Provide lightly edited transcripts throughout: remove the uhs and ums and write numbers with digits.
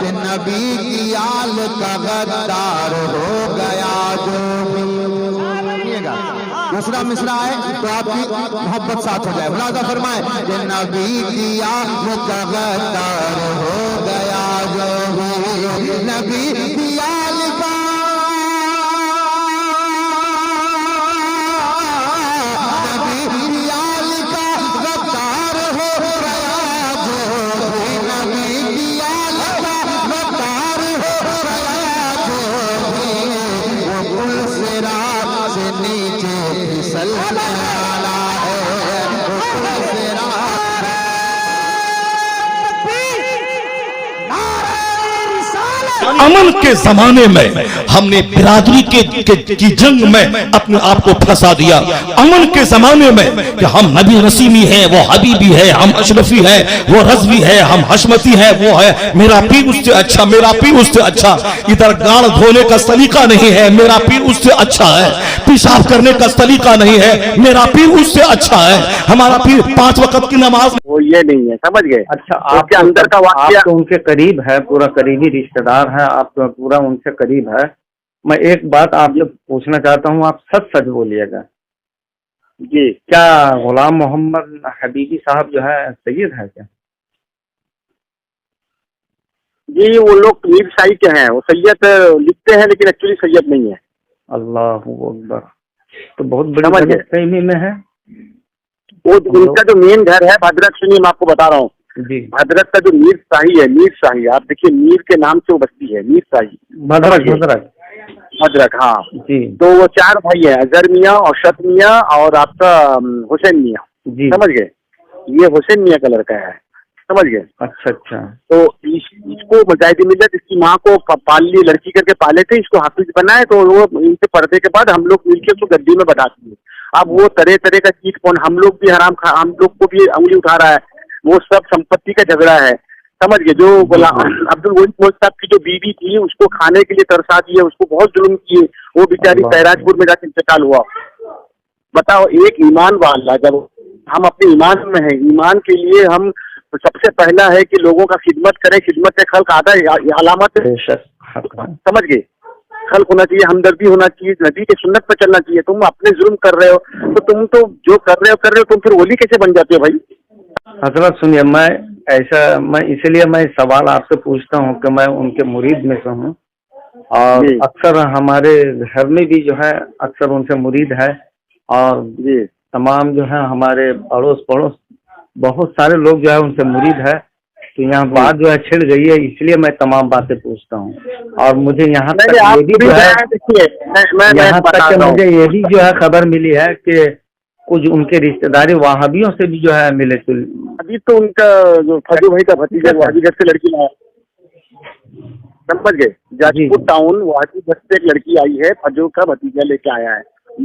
कि नबी की आल का गद्दार हो गया जो भी। दूसरा मिसरा है तो आपकी मोहब्बत साथ हो जाए। मुलाजा फरमाए कि नबी की आल का गद्दार हो गया जो भी, नबी की आल का अमन के जमाने में हमने बिरादरी की जंग में अपने आप को फंसा दिया। अमन के जमाने में कि हम नबी रसीमी है, वो हबीबी है, हम अशरफी है, वो रजवी है, हम हशमती है, वो है मेरा पीर उससे अच्छा, मेरा पीर उससे अच्छा। इधर गाड़ धोने का सलीका नहीं है, मेरा पीर उससे अच्छा है। पेशाब करने का सलीका नहीं है, मेरा पीर उससे अच्छा है। हमारा पीर 5 वक्त की नमाज, वो ये नहीं है, समझ गए। अच्छा, आपके अंदर का वाक़या, आप तो उनके करीब है, पूरा करीबी रिश्तेदार है, आप तो पूरा उनसे करीब है। मैं एक बात आपसे पूछना चाहता हूँ, आप सच सच बोलिएगा जी। क्या गुलाम मोहम्मद हबीबी साहब जो है सैयद है क्या? जी, वो लोग मीर शाही के हैं, वो सैयद लिखते हैं लेकिन एक्चुअली सैयद नहीं है। अल्लाह अकबर, तो बहुत बड़ी समझ गए। गलतफहमी में है। वो उनका जो मेन घर है भद्रक, सुनिए मैं आपको बता रहा हूँ, जी, भद्रक का जो मीर शाही है, मीर शाही, आप देखिए मीर के नाम से वो बस्ती है, मीर शाही भद्रक भद्रक भद्रक। हाँ जी तो वो 4 भाई हैं, अजहर मियाँ, औशत मियाँ और आपका हुसैन मियाँ, जी। समझ गए। ये हुसैन मियाँ का लड़का है, समझ गए। अच्छा अच्छा। तो इसको मुजाहिद मिल्लत इसकी माँ को पाल लिए, लड़की करके पाले थे, इसको हाफिज बनाए, तो वो इनसे पढ़ने के बाद हम लोग मिलकर उसको गद्दी में बैठा दिए। अब वो तरह तरह का चीट कौन, हम लोग भी हराम खा, हम लोग को भी उंगली उठा रहा है, वो सब संपत्ति का झगड़ा है, समझ गए। जो अब्दुल वहीद मोल्क साहब की जो बीवी थी उसको खाने के लिए तरसा दिए, उसको बहुत जुल्म किए, वो बेचारी सहराजपुर में जाकर इंतकाल हुआ। बताओ, एक ईमान वाला, जब हम अपने ईमान में है, ईमान के लिए हम सबसे पहला है कि लोगों का खिदमत करें, खिदमत से खल्क आता है, अलामत समझ गए। खल्क होना चाहिए, हमदर्दी होना चाहिए, नबी के सुन्नत पर चलना चाहिए। तुम अपने जुल्म कर रहे हो तो तुम तो जो कर रहे हो तुम फिर वली कैसे बन जाते हो भाई? हजरत सुनिए, मैं इसलिए मैं सवाल आपसे पूछता हूँ कि मैं उनके मुरीद में से हूँ, और अक्सर हमारे घर में भी जो है अक्सर उनसे मुरीद है, और जी तमाम जो है हमारे अड़ोस पड़ोस बहुत सारे लोग जो है उनसे मुरीद है। तो यहाँ बात जो है छिड़ गई है, इसलिए मैं तमाम बातें पूछता हूँ। और मुझे यहाँ तक ये भी जो है, यहाँ तक कि मुझे ये भी जो है खबर मिली है कि कुछ उनके रिश्तेदारी वहाबियों से भी जो है मिले जुले। अभी तो उनका जो फजू भाई का भतीजा वहाबी घर से लड़की लाया, समझ गए। जाजपुर टाउन वहाबी घर से एक लड़की आई है, फजू का भतीजा लेके आया है,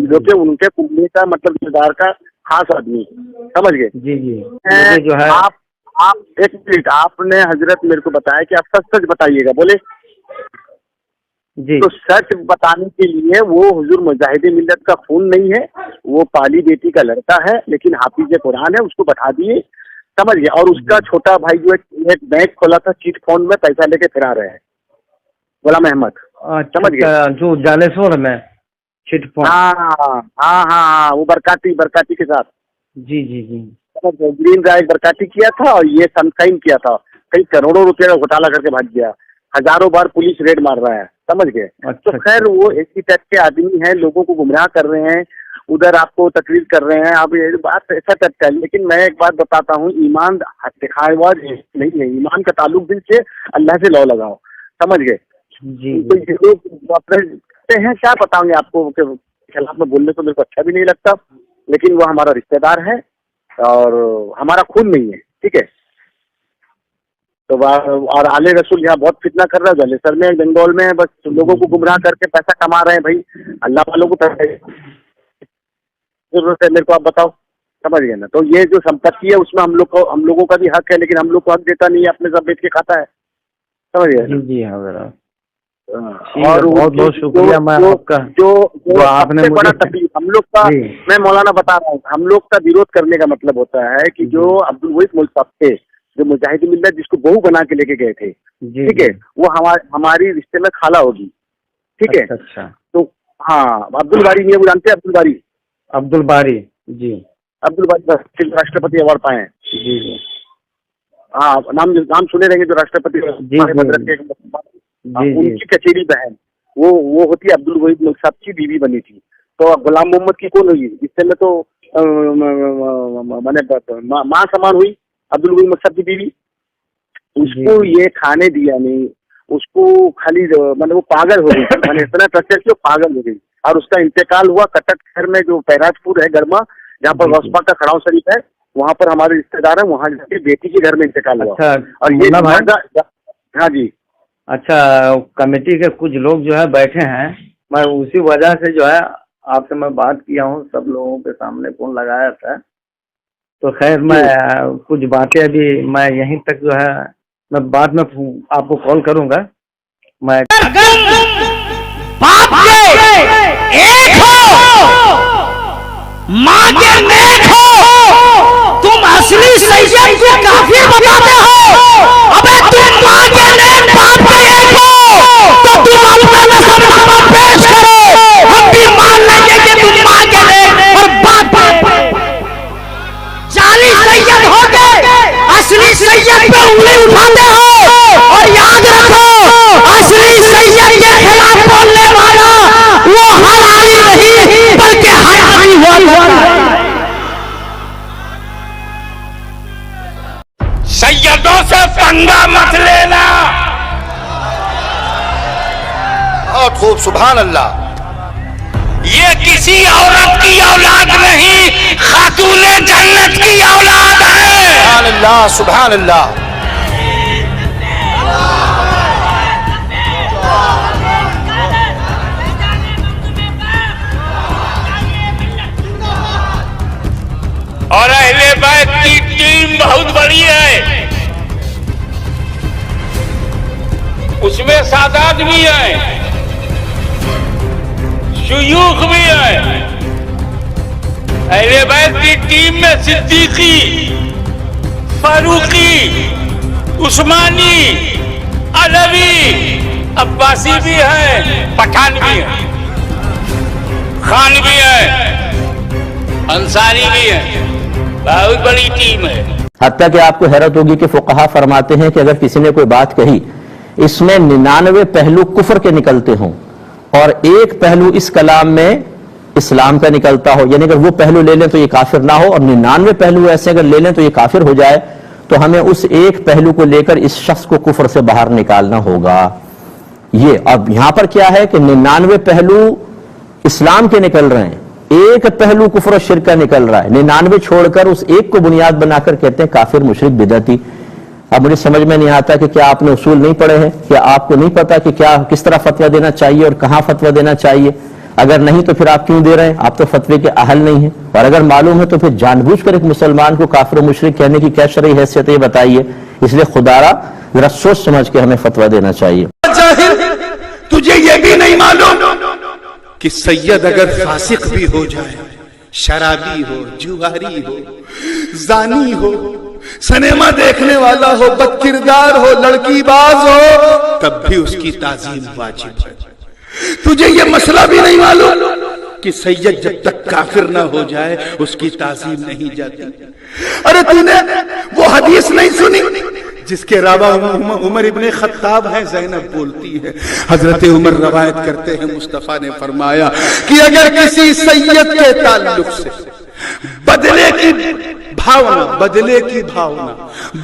जो कि उनके कुंबे का मतलब रिश्तेदार का खास आदमी, समझ गए। जी जी। जो है आप एक मिनट, आपने हजरत मेरे को बताया कि आप सच सच बताइएगा, बोले जी। तो सच बताने के लिए वो हुजूर मुजाहिद मिल्लत का खून नहीं है, वो पाली बेटी का लड़का है, लेकिन हाफिज कुरान है, उसको बैठा दिए, समझ गए। और उसका छोटा भाई जो एक बैंक खोला था, चीट फंड में पैसा लेके फिरा रहे हैं, गुलाम अहमद, समझ गए, जो जालेश्वर में चिट फंड। हाँ, वो बरकाती के साथ। जी जी जी। ग्रीन राय बरकाती किया था और ये सनशाइन किया था, कई करोड़ों रुपए का घोटाला करके भाग गया, हजारों बार पुलिस रेड मार रहा है, समझ गए। तो खैर वो इसी टाइप के आदमी हैं, लोगों को गुमराह कर रहे हैं, उधर आपको तकरीर कर रहे हैं। अब ये बात ऐसा टाइप का है, लेकिन मैं एक बात बताता हूँ, ईमान दिखाएवाज नहीं है, ईमान का ताल्लुक दिल से, अल्लाह से लौ लगाओ, समझ गए। तो ये लोग अपने हैं, क्या बताऊंगे आपको, खिलाफ में बोलने को मेरे को अच्छा भी नहीं लगता, लेकिन वो हमारा रिश्तेदार है और हमारा खून नहीं है, ठीक है। तो और आले रसूल यहाँ बहुत फितना कर रहा है, जलेसर में, बंगाल में, बस लोगों को गुमराह करके पैसा कमा रहे हैं भाई, अल्लाह वालों को जरूरत है मेरे को, आप बताओ, समझ गए ना। तो ये जो संपत्ति है उसमें हम लोगों का भी हक है, लेकिन हम लोग को हक देता नहीं है, अपने सब बेच के खाता है, समझ गए। जी हाँ, और बहुत बहुत शुक्रिया। मैं आपका जो आपने बड़ा तकलीफ हम लोग का, मैं मौलाना बता रहा हूँ, हम लोग का विरोध करने का मतलब होता है कि जो अब्दुल वहीद मोल्क साहब थे, जो मुजाहिद मिल्लत जिसको बहू बना के लेके गए थे, ठीक है, वो हमारी रिश्ते में खाला होगी, ठीक है। अच्छा। तो हाँ, अब्दुल बारी नहीं है, वो जानते हैं अब्दुल बारी? अब्दुल बारी, जी। अब्दुल बारी राष्ट्रपति अवार्ड पाए हैं। जी जी। हाँ, नाम सुने रहेंगे जो राष्ट्रपति उनकी चचेरी बहन वो होती है अब्दुल वहीद मुल्क साहब की बीवी बनी थी। तो गुलाम मोहम्मद की कौन हुई? इससे में तो माने माँ समान हुई अब्दुल वहीद मुल्क साहब की बीवी। उसको ये खाने दिया नहीं, उसको खाली मतलब वो पागल हो गई, मैंने इतना टर्चर किया, पागल हो गई। और उसका इंतकाल हुआ कटक शहर में, जो पैराजपुर है गरमा, जहाँ पर गौसपा का खड़ाव शरीफ है, वहाँ पर हमारे रिश्तेदार हैं, वहाँ जाके बेटी के घर में इंतकाल हुआ। अच्छा, और ये हाँ जी। अच्छा, कमेटी के कुछ लोग जो है बैठे हैं, मैं उसी वजह से जो है आपसे मैं बात किया हूँ, सब लोगों के सामने फोन लगाया था। तो खैर मैं कुछ बातें अभी मैं यहीं तक जो है मैं बाद में आपको कॉल करूंगा। मैं बाप के एक हो, माँ के नेक हो, तुम असली सैयद को काफिर बताते हो। अबे तुम माँ के नेक, बाप के एक हो, तो तुम अपना नस्ल पेश करो, हम भी मान लेंगे कि तुम माँ के नेक और बाप के। जाली सैयद हो गए, असली सैयद पे उंगली उठाते हो। और याद रखो, असली सैयद के खिलाफ बोलने वाला वो हरामी नहीं बल्कि हरामी हुआ। सैयदों से पंगा मत लेना। बहुत खूब, सुभान अल्लाह। ये किसी औरत की औलाद नहीं, खातूने जन्नत की औलाद है। सुभान अल्लाह, सुभान अल्लाह। और अहले बैत की टीम बहुत बड़ी है, उसमें सादात भी है, शुयूख भी है। अहले बैत की टीम में सिद्दीकी, फारूकी, उस्मानी, अलवी, अब्बासी भी है, पठान भी है, खान भी है, अंसारी भी है, बहुत बड़ी टीम है। हत्ता कि आपको हैरत होगी कि फुक़हा फरमाते हैं कि अगर किसी ने कोई बात कही, इसमें 99 पहलू कुफ्र के निकलते हों और एक पहलू इस कलाम में इस्लाम का निकलता हो, यानी अगर वो पहलू ले लें तो ये काफिर ना हो, और 99 पहलू ऐसे अगर ले लें तो ये काफिर हो जाए, तो हमें उस एक पहलू को लेकर इस शख्स को कुफ्र से बाहर निकालना होगा। ये अब यहां पर क्या है कि 99 पहलू इस्लाम के निकल रहे हैं, एक पहलू कुफ्र और शिर्क का निकल रहा है, 99 छोड़कर उस एक को बुनियाद बनाकर कहते हैं काफिर, मुशरिक, बिदअती। अब मुझे समझ में नहीं आता कि क्या आपने उसूल नहीं पढ़े हैं, क्या आपको नहीं पता कि क्या किस तरह फतवा देना चाहिए और कहां फतवा देना चाहिए? अगर नहीं तो फिर आप क्यों दे रहे हैं? आप तो फतवे के अहल नहीं हैं। और अगर मालूम है तो फिर जानबूझकर एक मुसलमान को काफिर और मुशरिक कहने की क्या शरई हैसियत है, ये बताइए। इसलिए खुदारा जरा सोच समझ के हमें फतवा देना चाहिए। तुझे ये भी नहीं मालूम कि सैयद अगर फासिक भी हो जाए, शराबी हो, जुआरी हो, जानी हो, सिनेमा देखने वाला हो, बदकिरदार हो, लड़कीबाज हो, तब भी उसकी ताजीम वाजिब है। तुझे ये मसला भी नहीं मालूम कि सैयद जब तक काफिर ना हो जाए उसकी ताजीम नहीं जाती। अरे तूने वो हदीस नहीं सुनी जिसके रावा उमर इब्ने खत्ताब है, ज़ैनब बोलती है, हजरत उमर रवायत करते हैं, मुस्तफा ने फरमाया कि अगर किसी सैयद के ताल्लुक से बदले की भावना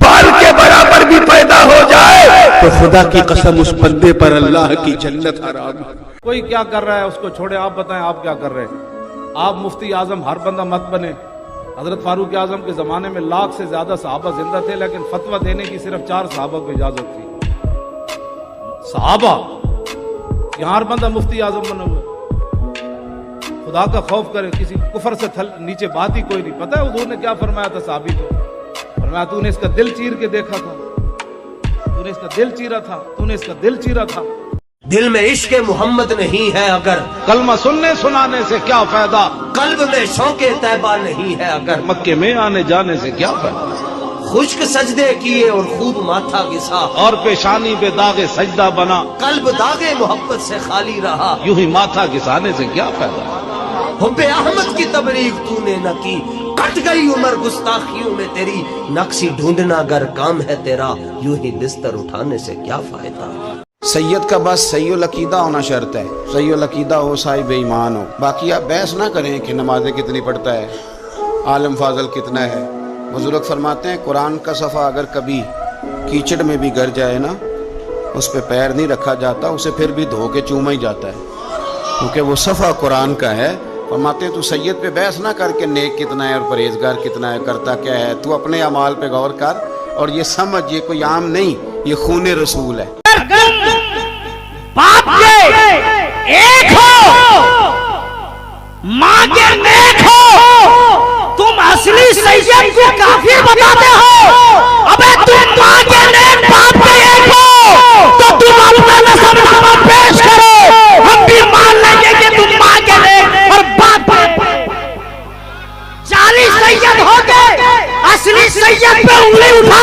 बाल के बराबर भी पैदा हो जाए तो खुदा की कसम उस बंदे पर अल्लाह की जन्नत हराम है। कोई क्या कर रहा है उसको छोड़े, आप बताएं आप क्या कर रहे हैं। आप मुफ्ती आजम हर बंदा मत बने। हजरत फारूक आजम के जमाने में 1 लाख से ज्यादा सहाबा जिंदा थे, लेकिन फतवा देने की सिर्फ 4 सहाबा को इजाजत थी। सहाबा यहाँ हर बंदा मुफ्ती आजम बना हुआ। खुदा का खौफ करे, किसी कुफर से नीचे बात ही कोई नहीं। पता है हुजूर ने क्या फरमाया था साहबी को? फरमाया तूने इसका दिल चीर के देखा था, तूने इसका दिल चीरा था, तूने इसका दिल चीरा था। दिल में इश्क मोहम्मद नहीं है अगर, कलमा सुनने सुनाने से क्या फायदा, कल्ब में शौके तैबा नहीं है अगर, मक्के में आने जाने से क्या फायदा। खुश्क सजदे किए और खूब माथा घिसा, और पेशानी पे दागे सजदा बना, कल्ब दागे मोहब्बत से खाली रहा। यूं ही माथा घिसाने से क्या फायदा। हुब्बे अहमद की तबलीग तूने न की, कट गई उम्र गुस्ताखियों में तेरी, नक्शी ढूंढना अगर काम है तेरा, यूं ही बिस्तर उठाने से क्या फायदा। सैयद का बस सैयुल अकीदा होना शर्त है, सैयुल अकीदा हो साहिब ईमान हो। बाकी आप बहस ना करें कि नमाजें कितनी पढ़ता है, आलम फाजल कितना है। बुजुर्ग फरमाते हैं कुरान का सफ़ा अगर कभी कीचड़ में भी गिर जाए ना, उस पर पैर नहीं रखा जाता, उसे फिर भी धो के चूमा ही जाता है, क्योंकि वो सफ़ा कुरान का है। फरमाते हैं तू सैयद पे बहस ना करके नेक कितना है और परहेजगार कितना है, करता क्या है, तू अपने अमाल पे गौर कर और ये समझ ये कोई आम नहीं, ये खून रसूल है। बाप के एक हो, माँ के नेक हो, तुम असली सैयद को काफिर बताते हो। अबे तुम माँ के नेक बाप के एक हो तो तुम अपना नसबनामा पेश करो, हम भी मान लेंगे कि तुम माँ के नेक और बाप जाली सैयद हो गए। असली सैयद पे उंगली उठा